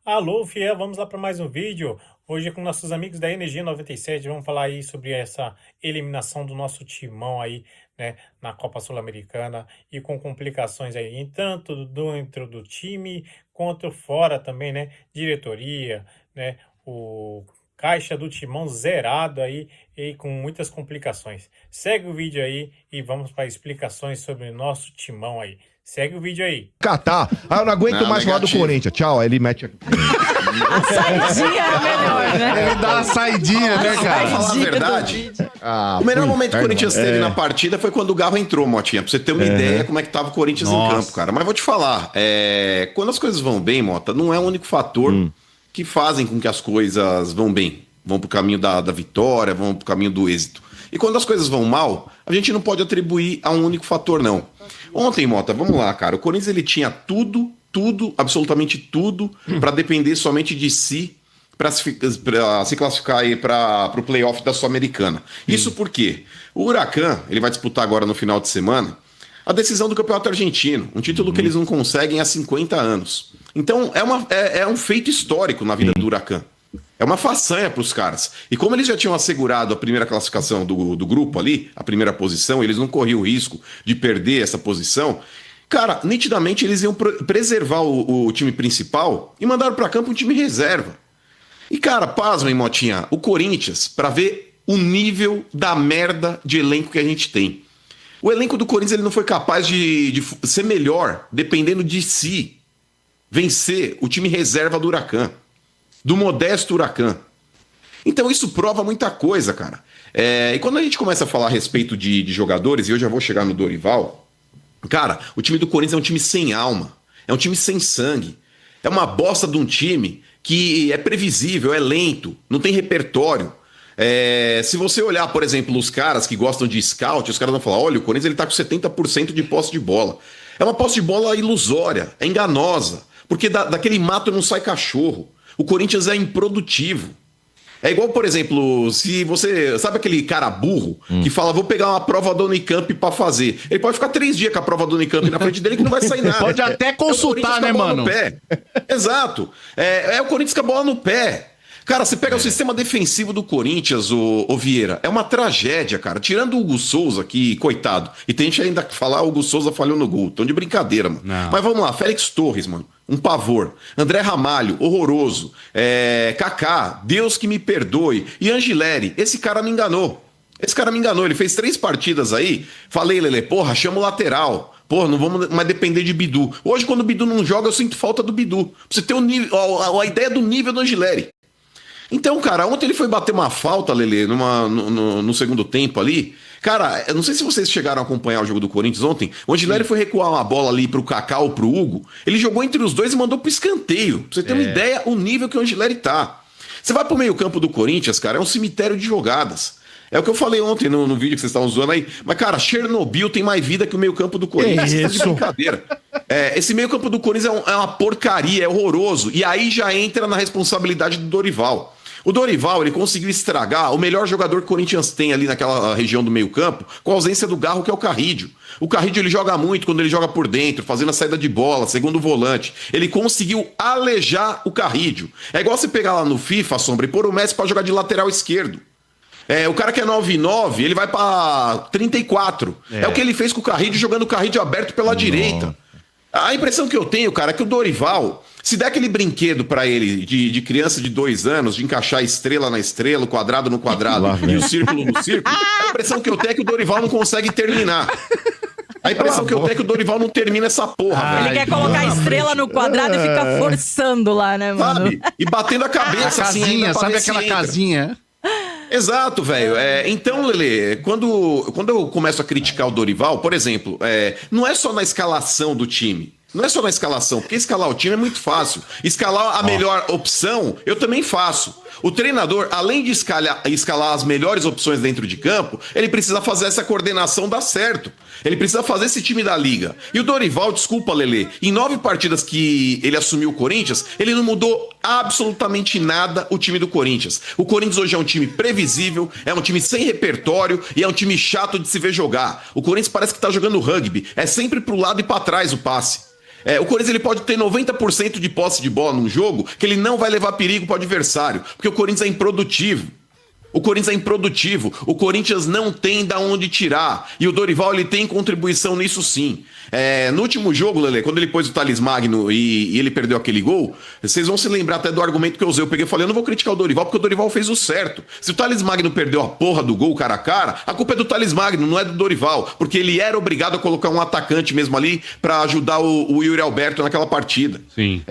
Alô, fiel, vamos lá para mais um vídeo. Hoje com nossos amigos da Energia 97, vamos falar aí sobre essa eliminação do nosso timão aí, né, na Copa Sul-Americana e com complicações aí, tanto dentro do time quanto fora também, né, diretoria, né, o caixa do timão zerado aí e com muitas complicações. Segue o vídeo aí e vamos para explicações sobre o nosso timão aí. Segue o vídeo aí. Catar. Eu não aguento mais falar do Corinthians. Tchau, aí ele mete aqui. A saidinha é melhor, né? Ele dá uma saidinha, né, Pra cara? falar a verdade, o melhor momento que o Corinthians teve na partida foi quando o Garro entrou, Motinha. Pra você ter uma ideia como é que tava o Corinthians em campo, cara. Mas vou te falar, quando as coisas vão bem, Mota, não é o único fator que fazem com que as coisas vão bem. Vão pro caminho da vitória, vão pro caminho do êxito. E quando as coisas vão mal, a gente não pode atribuir a um único fator, não. Ontem, Mota, vamos lá, cara. O Corinthians ele tinha tudo, absolutamente tudo, para depender somente de si para se classificar aí para o playoff da Sul-Americana. Isso porque o Huracan ele vai disputar agora no final de semana a decisão do Campeonato Argentino, um título que eles não conseguem há 50 anos. Então é um feito histórico na vida do Huracan. É uma façanha para os caras. E como eles já tinham assegurado a primeira classificação do grupo ali, a primeira posição, eles não corriam o risco de perder essa posição. Cara, nitidamente eles iam preservar o time principal e mandaram para campo um time reserva. E cara, pasmem, Motinha, o Corinthians, para ver o nível da merda de elenco que a gente tem. O elenco do Corinthians ele não foi capaz de ser melhor, dependendo de si, vencer o time reserva do Huracan. Do modesto Huracan. Então isso prova muita coisa, cara. E quando a gente começa a falar a respeito de jogadores, e eu já vou chegar no Dorival, cara, o time do Corinthians é um time sem alma, é um time sem sangue, é uma bosta de um time que é previsível, é lento, não tem repertório. Se você olhar, por exemplo, os caras que gostam de scout, os caras vão falar, olha, o Corinthians ele tá com 70% de posse de bola. É uma posse de bola ilusória, é enganosa, porque daquele mato não sai cachorro. O Corinthians é improdutivo. É igual, por exemplo, se você... Sabe aquele cara burro que fala, vou pegar uma prova da Unicamp pra fazer. Ele pode ficar 3 dias com a prova da Unicamp na frente dele que não vai sair nada. Pode até consultar, né, mano? Exato. É o Corinthians com a bola no pé. Cara, você pega o sistema defensivo do Corinthians, ô Vieira, é uma tragédia, cara. Tirando o Hugo Souza, que, coitado. E tem gente ainda que falar, o Hugo Souza falhou no gol. Tão de brincadeira, mano. Não. Mas vamos lá, Félix Torres, mano. Um pavor. André Ramalho, horroroso. Kaká, Deus que me perdoe. E Angileri, esse cara me enganou. Ele fez 3 partidas aí. Falei, Lele, porra, chama o lateral. Porra, não vamos mais depender de Bidu. Hoje, quando o Bidu não joga, eu sinto falta do Bidu. Pra você ter a ideia do nível do Angileri. Então, cara, ontem ele foi bater uma falta, Lele, no segundo tempo ali. Cara, eu não sei se vocês chegaram a acompanhar o jogo do Corinthians ontem. O Angileri foi recuar uma bola ali pro Kaká ou pro Hugo. Ele jogou entre os dois e mandou pro escanteio. Pra você ter uma ideia, o nível que o Angileri tá. Você vai pro meio-campo do Corinthians, cara, é um cemitério de jogadas. É o que eu falei ontem no vídeo que vocês estavam zoando aí. Mas, cara, Chernobyl tem mais vida que o meio-campo do Corinthians. Tá de brincadeira. Esse meio-campo do Corinthians é uma porcaria, é horroroso. E aí já entra na responsabilidade do Dorival. O Dorival, ele conseguiu estragar o melhor jogador que o Corinthians tem ali naquela região do meio-campo, com a ausência do Garro, que é o Carrídio. O Carrídio, ele joga muito quando ele joga por dentro, fazendo a saída de bola, segundo volante. Ele conseguiu alejar o Carrídio. É igual você pegar lá no FIFA, Sombra, e pôr o Messi pra jogar de lateral esquerdo. O cara que é 9,9, ele vai pra 34. É o que ele fez com o Carrídio, jogando o Carrídio aberto pela direita. A impressão que eu tenho, cara, é que o Dorival, se der aquele brinquedo pra ele de criança de 2 anos, de encaixar a estrela na estrela, o quadrado no quadrado e o círculo no círculo, a impressão que eu tenho é que o Dorival não consegue terminar. A impressão que eu tenho é que o Dorival não termina essa porra, velho. Ele quer colocar a estrela no quadrado e fica forçando lá, né, mano? Sabe? E batendo a cabeça A assim. casinha, sabe aquela entra. casinha? Exato, velho. Então, Lele, quando eu começo a criticar o Dorival, por exemplo, não é só na escalação do time. Não é só na escalação, porque escalar o time é muito fácil. Escalar a melhor opção, eu também faço. O treinador, além de escalar as melhores opções dentro de campo, ele precisa fazer essa coordenação dar certo. Ele precisa fazer esse time da liga. E o Dorival, desculpa, Lele, em 9 partidas que ele assumiu o Corinthians, ele não mudou absolutamente nada o time do Corinthians. O Corinthians hoje é um time previsível, é um time sem repertório e é um time chato de se ver jogar. O Corinthians parece que tá jogando rugby. É sempre pro lado e pra trás o passe. O Corinthians ele pode ter 90% de posse de bola num jogo que ele não vai levar perigo para o adversário, porque o Corinthians é improdutivo. O Corinthians é improdutivo. O Corinthians não tem da onde tirar. E o Dorival ele tem contribuição nisso sim. No último jogo, Lelê, quando ele pôs o Thales Magno e ele perdeu aquele gol, vocês vão se lembrar até do argumento que eu usei. Eu peguei e falei, eu não vou criticar o Dorival porque o Dorival fez o certo. Se o Thales Magno perdeu a porra do gol cara a cara, a culpa é do Thales Magno, não é do Dorival. Porque ele era obrigado a colocar um atacante mesmo ali pra ajudar o Yuri Alberto naquela partida. Sim.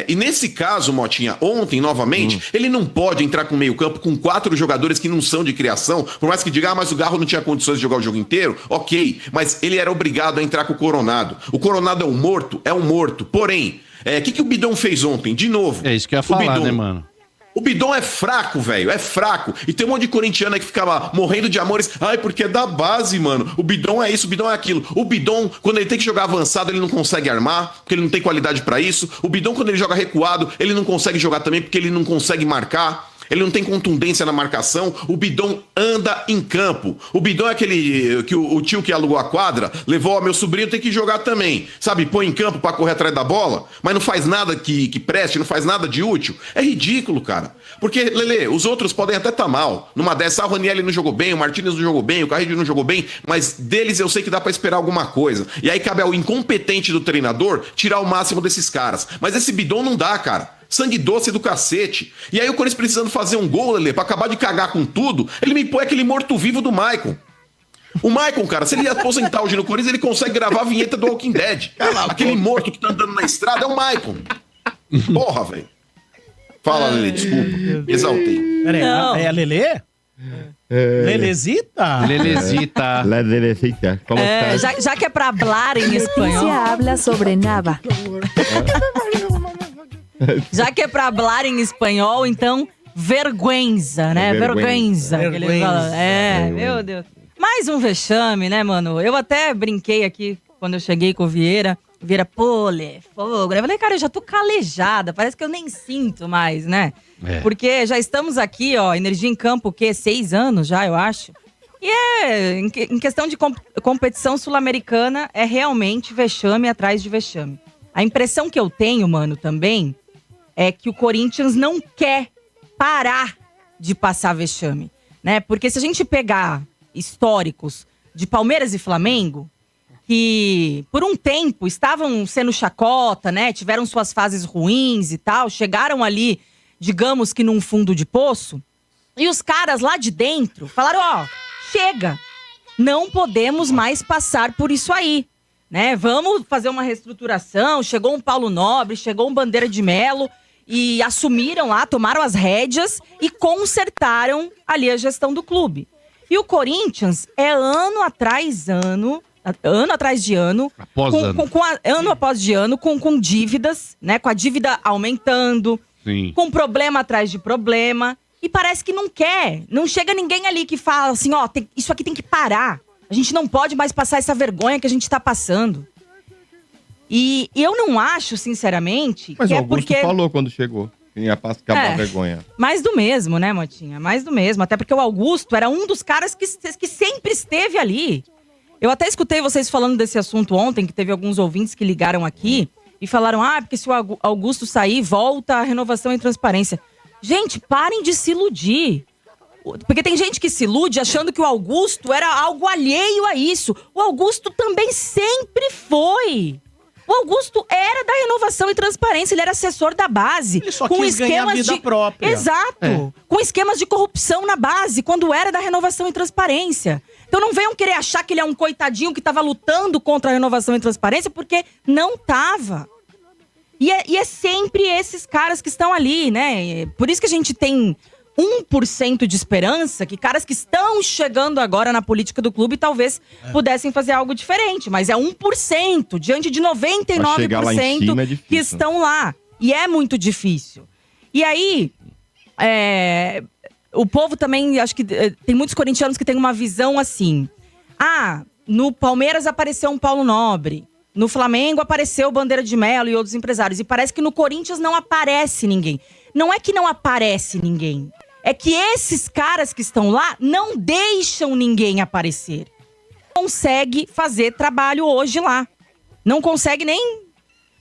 E nesse caso, Motinha, ontem, novamente, ele não pode entrar com meio campo com 4 jogadores que não são de criação, por mais que diga, mas o Garro não tinha condições de jogar o jogo inteiro, ok, mas ele era obrigado a entrar com o Coronado. O Coronado é um morto? É um morto. Porém, o que o Bidon fez ontem? De novo. É isso que eu ia falar, né, mano? O Bidon é fraco, velho, é fraco. E tem um monte de corintiano aí que ficava morrendo de amores. Ai, porque é da base, mano. O Bidon é isso, o Bidon é aquilo. O Bidon, quando ele tem que jogar avançado, ele não consegue armar, porque ele não tem qualidade pra isso. O Bidon, quando ele joga recuado, ele não consegue jogar também, porque ele não consegue marcar. Ele não tem contundência na marcação. O Bidon anda em campo. O Bidon é aquele que o tio que alugou a quadra levou, ó, meu sobrinho tem que jogar também. Sabe, põe em campo pra correr atrás da bola, mas não faz nada que preste, não faz nada de útil. É ridículo, cara. Porque, Lelê, os outros podem até estar mal. Numa dessa, o Ranieri não jogou bem, o Martínez não jogou bem, o Carrillo não jogou bem, mas deles eu sei que dá pra esperar alguma coisa. E aí cabe ao incompetente do treinador tirar o máximo desses caras. Mas esse Bidon não dá, cara. Sangue doce do cacete. E aí o Corinthians precisando fazer um gol, Lelê, pra acabar de cagar com tudo, ele me põe aquele morto-vivo do Maicon. O Maicon, cara, se ele aposentar hoje no Corinthians, ele consegue gravar a vinheta do Walking Dead. Aquele morto que tá andando na estrada é o Maicon. Porra, velho. Fala, Lelê, desculpa. Exaltei. Peraí, é a Lelê? Lelezita? Lelezita. Lelezita. Como está? Já que é pra hablar em espanhol. Leticia habla sobre nada. Já que é pra hablar em espanhol, então, vergüenza, né? Vergüenza. Que eles falam. Meu Deus. Mais um vexame, né, mano? Eu até brinquei aqui quando eu cheguei com o Vieira. Vieira, pô, Lê, fogo. Eu falei, cara, eu já tô calejada. Parece que eu nem sinto mais, né? Porque já estamos aqui, ó, Energia em Campo, o quê? 6 anos já, eu acho. E em questão de competição sul-americana, é realmente vexame atrás de vexame. A impressão que eu tenho, mano, também, é que o Corinthians não quer parar de passar vexame, né? Porque se a gente pegar históricos de Palmeiras e Flamengo, que por um tempo estavam sendo chacota, né? Tiveram suas fases ruins e tal, chegaram ali, digamos que num fundo de poço, e os caras lá de dentro falaram, ó, chega, não podemos mais passar por isso aí, né? Vamos fazer uma reestruturação, chegou um Paulo Nobre, chegou um Bandeira de Melo, e assumiram lá, tomaram as rédeas e consertaram ali a gestão do clube. E o Corinthians é ano atrás de ano, ano após ano, com dívidas, né? Com a dívida aumentando, Sim. com problema atrás de problema. E parece que não quer. Não chega ninguém ali que fala assim, ó, isso aqui tem que parar. A gente não pode mais passar essa vergonha que a gente tá passando. E eu não acho, sinceramente, mas que o é Augusto porque... falou quando chegou. Que ia acabar a vergonha. Mais do mesmo, né, Motinha? Mais do mesmo. Até porque o Augusto era um dos caras que sempre esteve ali. Eu até escutei vocês falando desse assunto ontem, que teve alguns ouvintes que ligaram aqui e falaram, porque se o Augusto sair, volta a renovação e transparência. Gente, parem de se iludir. Porque tem gente que se ilude achando que o Augusto era algo alheio a isso. O Augusto também sempre foi. O Augusto era da renovação e transparência, ele era assessor da base. Ele só quis ganhar vida própria. Exato. Com esquemas de corrupção na base, quando era da renovação e transparência. Então não venham querer achar que ele é um coitadinho que estava lutando contra a renovação e transparência, porque não tava. E é sempre esses caras que estão ali, né? Por isso que a gente tem 1% de esperança que caras que estão chegando agora na política do clube talvez pudessem fazer algo diferente. Mas é 1% diante de 99% é difícil, que estão lá. E é muito difícil. E aí, o povo também, acho que tem muitos corintianos que têm uma visão assim. No Palmeiras apareceu um Paulo Nobre. No Flamengo apareceu o Bandeira de Melo e outros empresários. E parece que no Corinthians não aparece ninguém. Não é que não aparece ninguém. É que esses caras que estão lá não deixam ninguém aparecer. Não consegue fazer trabalho hoje lá. Não consegue nem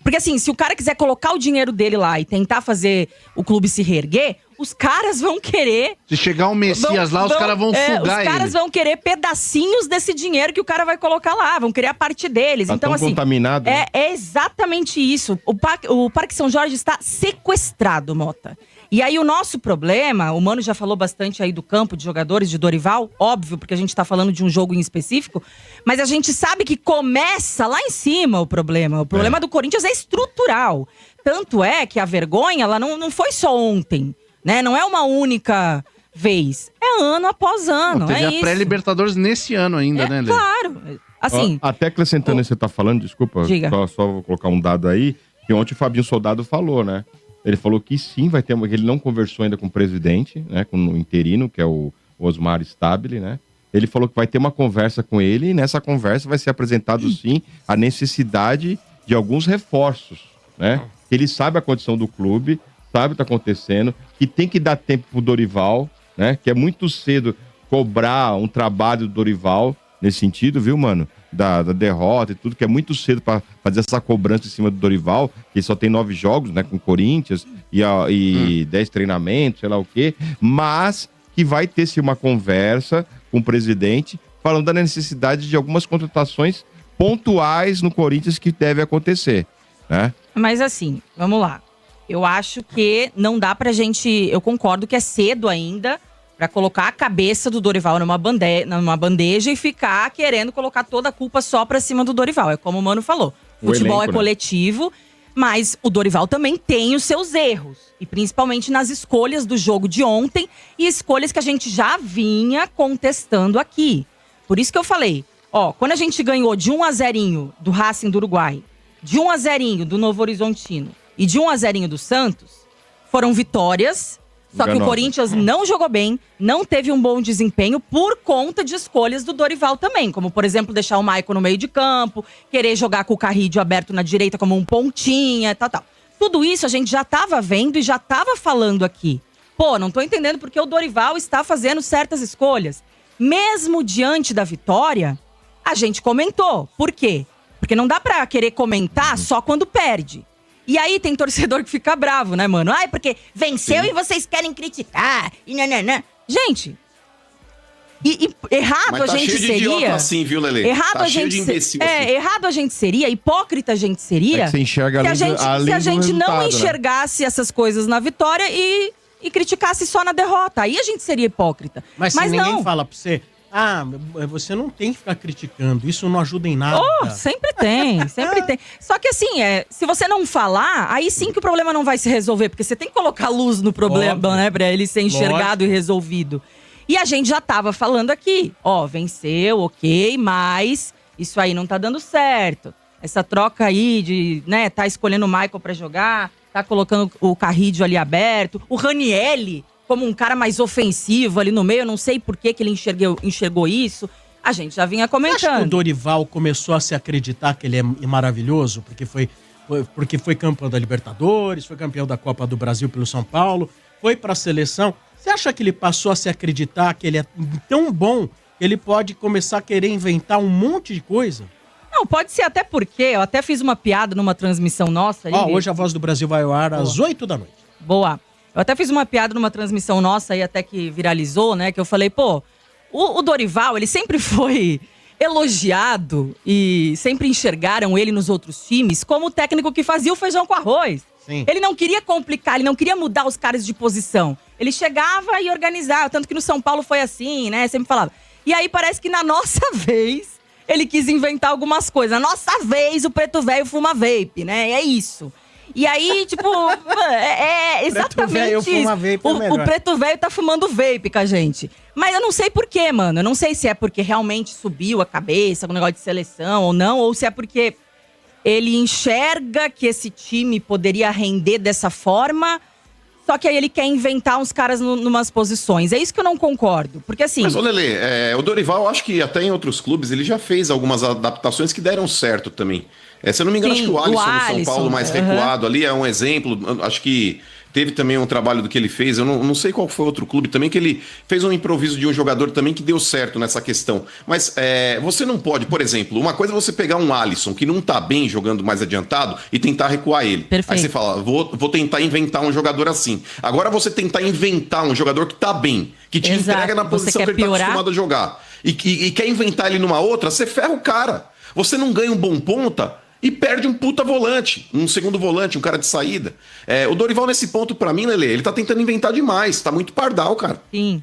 Porque assim, se o cara quiser colocar o dinheiro dele lá e tentar fazer o clube se reerguer, os caras vão querer... Se chegar um Messias lá, os caras vão sugar ele. Os caras vão querer pedacinhos desse dinheiro que o cara vai colocar lá, vão querer a parte deles. Tá então, tão assim, contaminado, né? é exatamente isso. O Parque São Jorge está sequestrado, Mota. E aí o nosso problema, o Mano já falou bastante aí do campo de jogadores de Dorival, óbvio, porque a gente tá falando de um jogo em específico, mas a gente sabe que começa lá em cima o problema. O problema do Corinthians é estrutural. Tanto é que a vergonha, ela não foi só ontem, né? Não é uma única vez. É ano após ano, teve é a isso. pré-Libertadores nesse ano ainda, né, Lê? Claro. Assim, Até acrescentando isso que você tá falando, desculpa, Diga. só vou colocar um dado aí, que ontem o Fabinho Soldado falou, né? Ele falou que sim, vai ter que ele não conversou ainda com o presidente, né? Com o interino, que é o Osmar Stabile, né? Ele falou que vai ter uma conversa com ele e nessa conversa vai ser apresentado, sim, a necessidade de alguns reforços, né? Ele sabe a condição do clube, sabe o que tá acontecendo, que tem que dar tempo pro Dorival, né? Que é muito cedo cobrar um trabalho do Dorival nesse sentido, viu, mano? Da derrota e tudo, que é muito cedo para fazer essa cobrança em cima do Dorival, que só tem 9 jogos, né, com o Corinthians e 10 treinamentos, sei lá o quê, mas que vai ter sim uma conversa com o presidente falando da necessidade de algumas contratações pontuais no Corinthians que deve acontecer, né? mas assim, vamos lá. Eu acho que não dá pra gente... Eu concordo que é cedo ainda pra colocar a cabeça do Dorival numa bandeja e ficar querendo colocar toda a culpa só pra cima do Dorival. É como o Mano falou. O Futebol elenco, é coletivo, mas o Dorival também tem os seus erros. E principalmente nas escolhas do jogo de ontem e escolhas que a gente já vinha contestando aqui. Por isso que eu falei, quando a gente ganhou de 1-0 do Racing do Uruguai, de 1-0 do Novo Horizontino e de 1-0 do Santos, foram vitórias. Só que o Corinthians não jogou bem, não teve um bom desempenho por conta de escolhas do Dorival também. Como, por exemplo, deixar o Maicon no meio de campo, querer jogar com o Carrídio aberto na direita como um pontinha, tal. Tudo isso a gente já estava vendo e já estava falando aqui. Não tô entendendo porque o Dorival está fazendo certas escolhas. Mesmo diante da vitória, a gente comentou. Por quê? Porque não dá pra querer comentar só quando perde. E aí tem torcedor que fica bravo, né, mano? Ai, porque venceu e vocês querem criticar. E nananã. Gente, errado Mas a gente cheio de seria... idiota assim, viu, Lelê? Errado a cheio gente de imbecil assim. errado a gente seria, hipócrita a gente seria... É que você enxerga se a gente não resultado, enxergasse essas coisas na vitória e criticasse só na derrota. Aí a gente seria hipócrita. Mas se ninguém fala pra você... você não tem que ficar criticando, isso não ajuda em nada. Sempre tem, sempre tem. Só que assim, se você não falar, aí sim que o problema não vai se resolver, porque você tem que colocar luz no problema, óbvio, né, pra ele ser enxergado e resolvido. E a gente já tava falando aqui, venceu, ok, mas isso aí não tá dando certo. Essa troca aí de, né, tá escolhendo o Michael pra jogar, tá colocando o Carrídio ali aberto, o Ranielli como um cara mais ofensivo ali no meio, eu não sei por que ele enxergou isso. A gente já vinha comentando. Acho que o Dorival começou a se acreditar que ele é maravilhoso, porque foi campeão da Libertadores, foi campeão da Copa do Brasil pelo São Paulo, foi pra seleção. Você acha que ele passou a se acreditar que ele é tão bom que ele pode começar a querer inventar um monte de coisa? Não, pode ser até porque, eu até fiz uma piada numa transmissão nossa. Hoje a Voz do Brasil vai ao ar às 8 da noite. Boa. Eu até fiz uma piada numa transmissão nossa aí, até que viralizou, né? Que eu falei, o Dorival, ele sempre foi elogiado e sempre enxergaram ele nos outros times como o técnico que fazia o feijão com arroz. Sim. Ele não queria complicar, ele não queria mudar os caras de posição. Ele chegava e organizava, tanto que no São Paulo foi assim, né? Sempre falava. E aí parece que na nossa vez, ele quis inventar algumas coisas. Na nossa vez, o preto velho fuma vape, né? É isso. E aí, tipo, exatamente isso. O preto velho tá fumando vape com a gente. Mas eu não sei por quê, mano. Eu não sei se é porque realmente subiu a cabeça com o negócio de seleção ou não, ou se é porque ele enxerga que esse time poderia render dessa forma, só que aí ele quer inventar uns caras numas posições. É isso que eu não concordo, porque assim... Mas, ô Lelê, o Dorival, acho que até em outros clubes, ele já fez algumas adaptações que deram certo também. Se eu não me engano, acho que o Alisson no São Paulo mais recuado ali é um exemplo. Acho que teve também um trabalho do que ele fez, eu não sei qual foi outro clube também, que ele fez um improviso de um jogador também que deu certo nessa questão. Mas você não pode, por exemplo, uma coisa é você pegar um Alisson que não tá bem jogando mais adiantado e tentar recuar ele. Perfeito. Aí você fala, vou tentar inventar um jogador assim. Agora você tentar inventar um jogador que tá bem, que te entrega na posição que ele tá acostumado a jogar, e quer inventar ele numa outra, você ferra o cara. Você não ganha um bom ponta e perde um puta volante, um segundo volante, um cara de saída. O Dorival, nesse ponto, pra mim, Lelê, ele tá tentando inventar demais. Tá muito pardal, cara. Sim,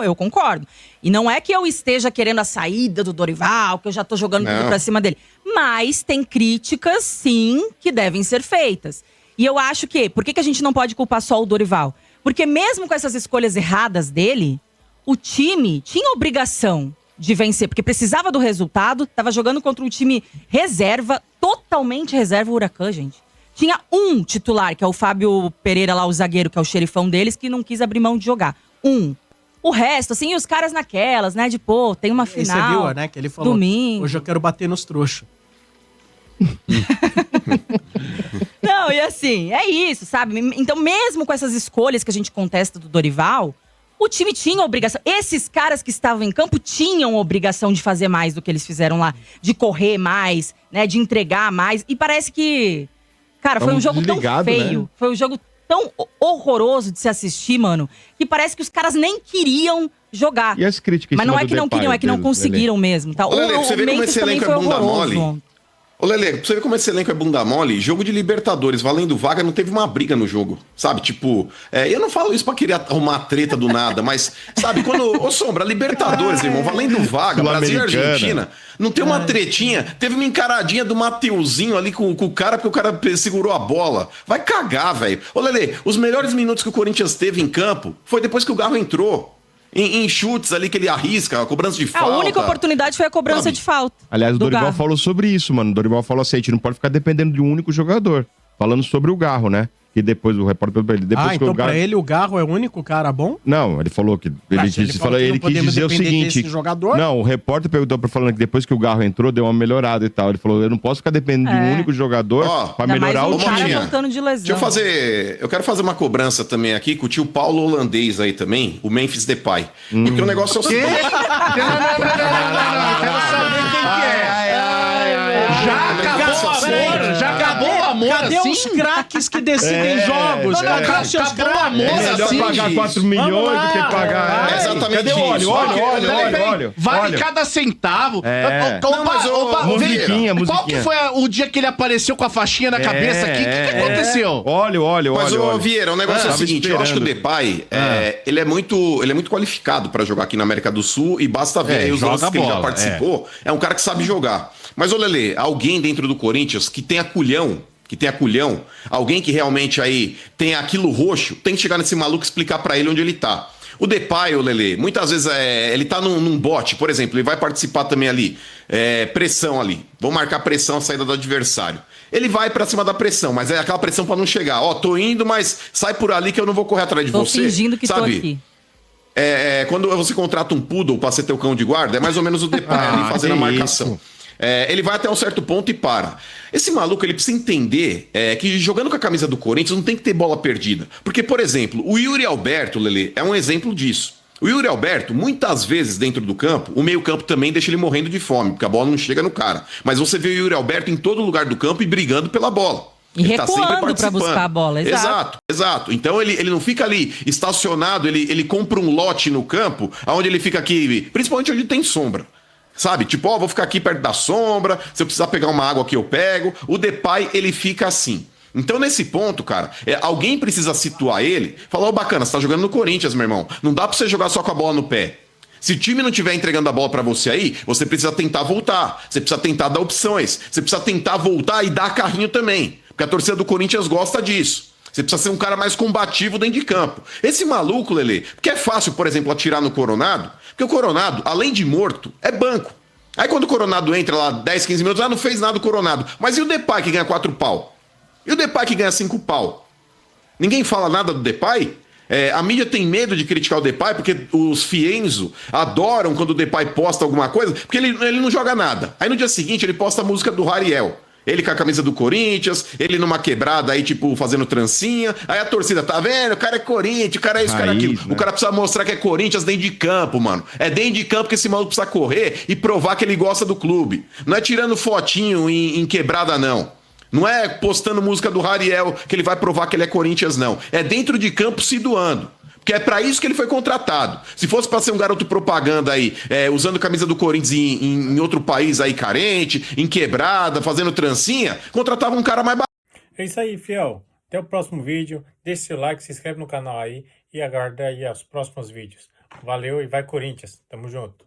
eu concordo. E não é que eu esteja querendo a saída do Dorival, que eu já tô jogando tudo pra cima dele. Mas tem críticas, sim, que devem ser feitas. E eu acho que... Por que a gente não pode culpar só o Dorival? Porque mesmo com essas escolhas erradas dele, o time tinha obrigação de vencer, porque precisava do resultado, tava jogando contra um time reserva, totalmente reserva, o Huracan, gente. Tinha um titular, que é o Fábio Pereira lá, o zagueiro, que é o xerifão deles, que não quis abrir mão de jogar. O resto, assim, os caras naquelas, né, de tem uma final. Você viu, né, que ele falou, domingo. Hoje eu quero bater nos trouxas. Não, e assim, é isso, sabe? Então, mesmo com essas escolhas que a gente contesta do Dorival, o time tinha obrigação. Esses caras que estavam em campo tinham obrigação de fazer mais do que eles fizeram lá. De correr mais, né? De entregar mais. E parece que... Cara, foi um jogo tão feio. Né? Foi um jogo tão horroroso de se assistir, mano. Que parece que os caras nem queriam jogar. E as críticas? Mas não é que não queriam, é que não conseguiram mesmo. Tá? Olha, você vê como esse elenco é bunda mole. Ô, Lelê, pra você ver como esse elenco é bunda mole, jogo de Libertadores, valendo vaga, não teve uma briga no jogo, sabe? Tipo, eu não falo isso pra querer arrumar treta do nada, mas, sabe, quando... Ô, Sombra, Libertadores, irmão, valendo vaga, Brasil e Argentina, não tem uma tretinha, teve uma encaradinha do Mateuzinho ali com o cara, porque o cara segurou a bola. Vai cagar, velho. Ô, Lelê, os melhores minutos que o Corinthians teve em campo foi depois que o Garro entrou. Em chutes ali que ele arrisca, a cobrança de falta. A única oportunidade foi a cobrança de falta. Aliás, o Dorival falou sobre isso, mano. O Dorival falou assim, a gente não pode ficar dependendo de um único jogador. Falando sobre o Garro, né? Que depois o repórter perguntou pra ele. Depois que então o Garro... pra ele o Garro é o único cara bom? Não, ele falou que... Ele quis dizer o seguinte... Não, o repórter perguntou pra falando que depois que o Garro entrou, deu uma melhorada e tal. Ele falou, eu não posso ficar dependendo de um único jogador pra melhorar o time. Voltando de lesão. Eu quero fazer uma cobrança também aqui com o tio Paulo holandês aí também, o Memphis Depay. Porque o negócio é o seguinte... Quero saber quem que é. Já acabou o amor. Cadê assim? os craques que decidem jogos? Cadê os seus acabou o amor melhor assim? pagar 4 milhões do que pagar... Exatamente. Cadê o óleo? Vale cada centavo. Musiquinha. Qual que foi o dia que ele apareceu com a faixinha na cabeça aqui? O que aconteceu? Óleo. Mas, Vieira, o negócio é o seguinte, eu acho que o Depay, ele é muito qualificado pra jogar aqui na América do Sul e basta ver aí os lances que ele já participou. É um cara que sabe jogar. Mas, ô Lelê, alguém dentro do Corinthians que tenha culhão, alguém que realmente aí tem aquilo roxo, tem que chegar nesse maluco e explicar pra ele onde ele tá. O Depay, ô Lelê, muitas vezes ele tá num bote, por exemplo, ele vai participar também ali, pressão ali, vão marcar pressão a saída do adversário. Ele vai pra cima da pressão, mas é aquela pressão pra não chegar. Tô indo, mas sai por ali que eu não vou correr atrás de você. Tô fingindo que sabe? Tô aqui. Quando você contrata um poodle pra ser teu cão de guarda, é mais ou menos o Depay ali fazendo a marcação. Isso. Ele vai até um certo ponto e para. Esse maluco, ele precisa entender que jogando com a camisa do Corinthians não tem que ter bola perdida. Porque, por exemplo, o Yuri Alberto, Lelê, é um exemplo disso. O Yuri Alberto, muitas vezes dentro do campo, o meio-campo também deixa ele morrendo de fome, porque a bola não chega no cara. Mas você vê o Yuri Alberto em todo lugar do campo e brigando pela bola. E ele recuando pra buscar a bola, exato. Então ele não fica ali estacionado, ele compra um lote no campo, onde ele fica aqui, principalmente onde tem sombra. Sabe? Tipo, vou ficar aqui perto da sombra, se eu precisar pegar uma água aqui eu pego. O Depay, ele fica assim. Então, nesse ponto, cara, alguém precisa situar ele. Falar, bacana, você tá jogando no Corinthians, meu irmão. Não dá pra você jogar só com a bola no pé. Se o time não estiver entregando a bola pra você aí, você precisa tentar voltar. Você precisa tentar dar opções. Você precisa tentar voltar e dar carrinho também. Porque a torcida do Corinthians gosta disso. Você precisa ser um cara mais combativo dentro de campo. Esse maluco, Lelê, porque é fácil, por exemplo, atirar no Coronado, porque o Coronado, além de morto, é banco. Aí quando o Coronado entra lá 10, 15 minutos, não fez nada o Coronado. Mas e o Depay que ganha 4 pau? E o Depay que ganha 5 pau? Ninguém fala nada do Depay? A mídia tem medo de criticar o Depay porque os Fienzo adoram quando o Depay posta alguma coisa, porque ele não joga nada. Aí no dia seguinte ele posta a música do Rariel. Ele com a camisa do Corinthians, ele numa quebrada aí, tipo, fazendo trancinha. Aí a torcida, tá vendo? O cara é Corinthians, o cara é isso, o cara é aquilo. Né? O cara precisa mostrar que é Corinthians dentro de campo, mano. É dentro de campo que esse maluco precisa correr e provar que ele gosta do clube. Não é tirando fotinho em quebrada, não. Não é postando música do Rariel que ele vai provar que ele é Corinthians, não. É dentro de campo se doando. Porque é pra isso que ele foi contratado. Se fosse pra ser um garoto propaganda aí, usando camisa do Corinthians em outro país aí carente, em quebrada, fazendo trancinha, contratava um cara mais barato. É isso aí, fiel. Até o próximo vídeo. Deixe seu like, se inscreve no canal aí e aguarda aí os próximos vídeos. Valeu e vai Corinthians. Tamo junto.